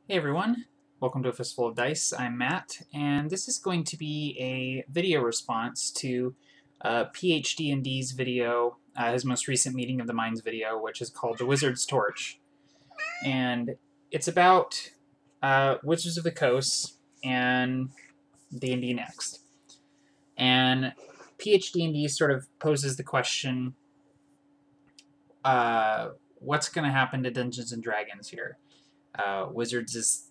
Hey everyone, welcome to A Fistful of Dice. I'm Matt, and this is going to be a video response to PhD&D's video, his most recent Meeting of the Minds video, which is called The Wizard's Torch. And it's about Wizards of the Coast and D&D Next. And PhD&D sort of poses the question, what's going to happen to Dungeons & Dragons here? Wizards is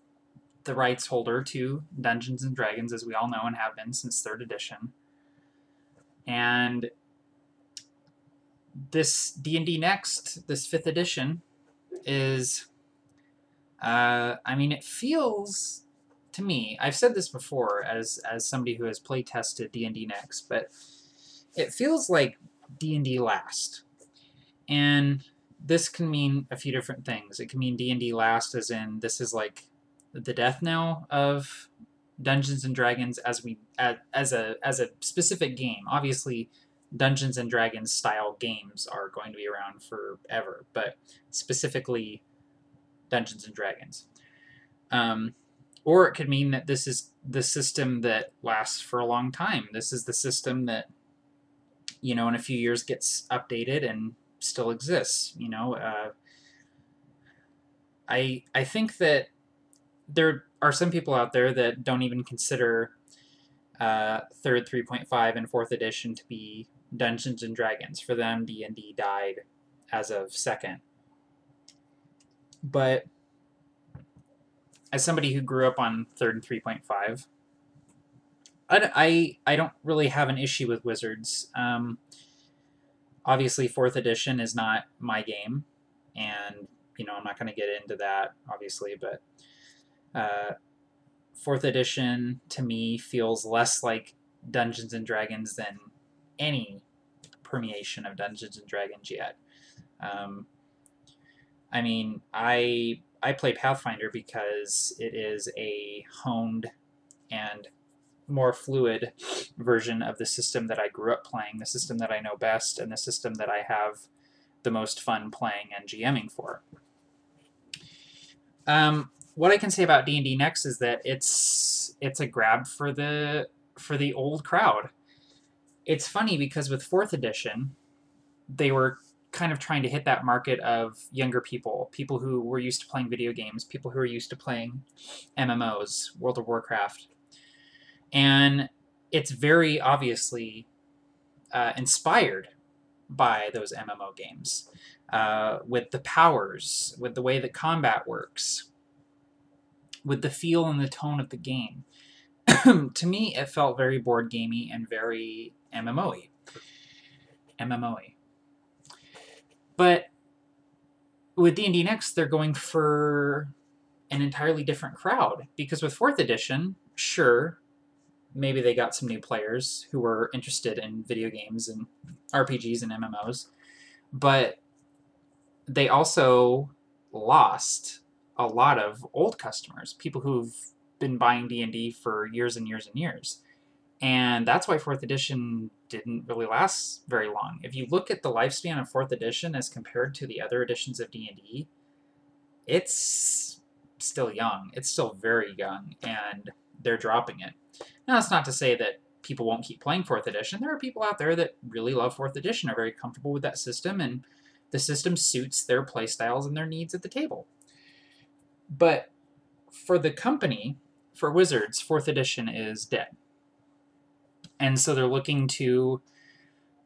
the rights holder to Dungeons and Dragons, as we all know and have been since 3rd edition. And this D&D Next, this 5th edition, is, it feels, to me, I've said this before as somebody who has play tested D&D Next, but it feels like D&D Last. And this can mean a few different things. It can mean D&D Last as in this is like the death knell of Dungeons and Dragons as a specific game. Obviously, Dungeons and Dragons style games are going to be around forever, but specifically Dungeons and Dragons. Or it could mean that this is the system that lasts for a long time. This is the system that, in a few years gets updated and still exists. I think that there are some people out there that don't even consider 3rd 3.5 and 4th edition to be Dungeons and Dragons. For them, D&D died as of 2nd. But as somebody who grew up on 3rd and 3.5, I don't really have an issue with Wizards. Obviously, 4th edition is not my game, and I'm not going to get into that, obviously, but 4th edition, to me, feels less like Dungeons & Dragons than any permeation of Dungeons & Dragons yet. I play Pathfinder because it is a honed and more fluid version of the system that I grew up playing, the system that I know best, and the system that I have the most fun playing and GMing for. What I can say about D&D Next is that it's a grab for the old crowd. It's funny because with 4th edition, they were kind of trying to hit that market of younger people who were used to playing video games, people who are used to playing MMOs, World of Warcraft. And it's very obviously inspired by those MMO games, with the powers, with the way that combat works, with the feel and the tone of the game. To me, it felt very board gamey and very MMO-y. But with D&D Next, they're going for an entirely different crowd. Because with 4th edition, sure, maybe they got some new players who were interested in video games and RPGs and MMOs. But they also lost a lot of old customers, people who've been buying D&D for years and years and years. And that's why 4th edition didn't really last very long. If you look at the lifespan of 4th edition as compared to the other editions of D&D, it's still young. It's still very young, and they're dropping it. Now, that's not to say that people won't keep playing 4th edition. There are people out there that really love 4th edition, are very comfortable with that system, and the system suits their playstyles and their needs at the table. But for the company, for Wizards, 4th edition is dead. And so they're looking to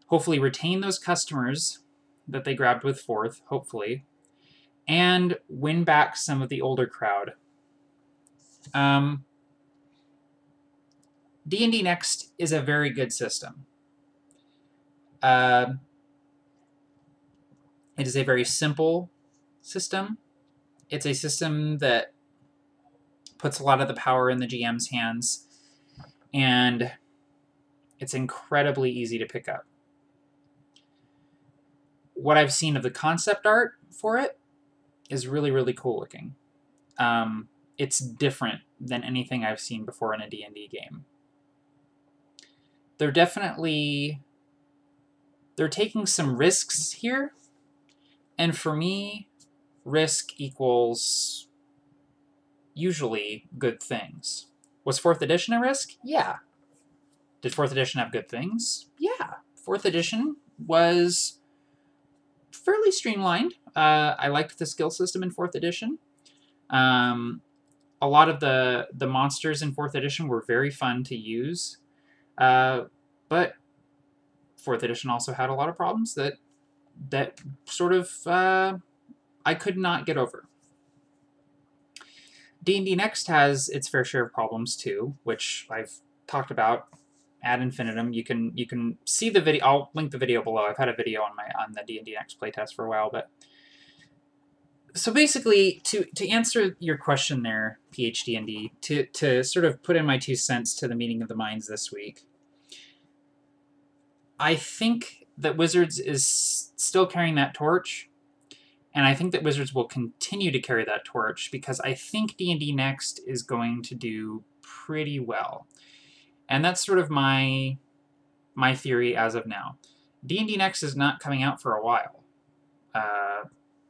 hopefully retain those customers that they grabbed with 4th, hopefully, and win back some of the older crowd. D&D Next is a very good system. It is a very simple system. It's a system that puts a lot of the power in the GM's hands, and it's incredibly easy to pick up. What I've seen of the concept art for it is really, really cool looking. It's different than anything I've seen before in a D&D game. They're taking some risks here, and for me, risk equals usually good things. Was 4th edition a risk? Yeah. Did 4th edition have good things? Yeah. 4th edition was fairly streamlined. I liked the skill system in 4th edition. A lot of the monsters in 4th edition were very fun to use. But 4th edition also had a lot of problems that sort of I could not get over. D&D Next has its fair share of problems too, which I've talked about ad infinitum. You can see the video. I'll link the video below. I've had a video on the D&D Next playtest for a while, but so basically, to answer your question there, PhD&D, to sort of put in my 2 cents to the meeting of the minds this week, I think that Wizards is still carrying that torch, and I think that Wizards will continue to carry that torch because I think D&D Next is going to do pretty well. And that's sort of my theory as of now. D&D Next is not coming out for a while.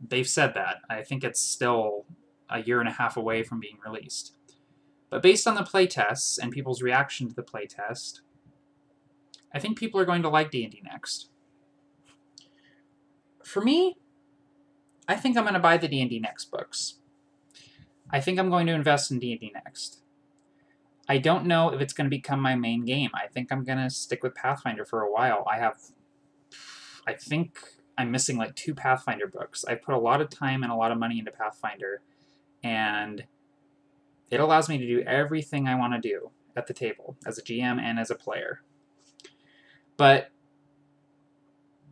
They've said that. I think it's still a year and a half away from being released. But based on the playtests and people's reaction to the playtest, I think people are going to like D&D Next. For me, I think I'm going to buy the D&D Next books. I think I'm going to invest in D&D Next. I don't know if it's going to become my main game. I think I'm going to stick with Pathfinder for a while. I think I'm missing like 2 Pathfinder books. I put a lot of time and a lot of money into Pathfinder, and it allows me to do everything I want to do at the table as a GM and as a player. But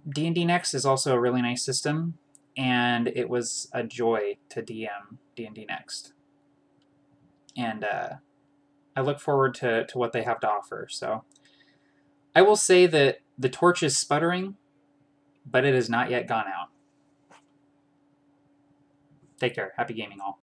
D&D Next is also a really nice system, and it was a joy to DM D&D Next. And I look forward to what they have to offer. So I will say that the torch is sputtering, but it has not yet gone out. Take care. Happy gaming all.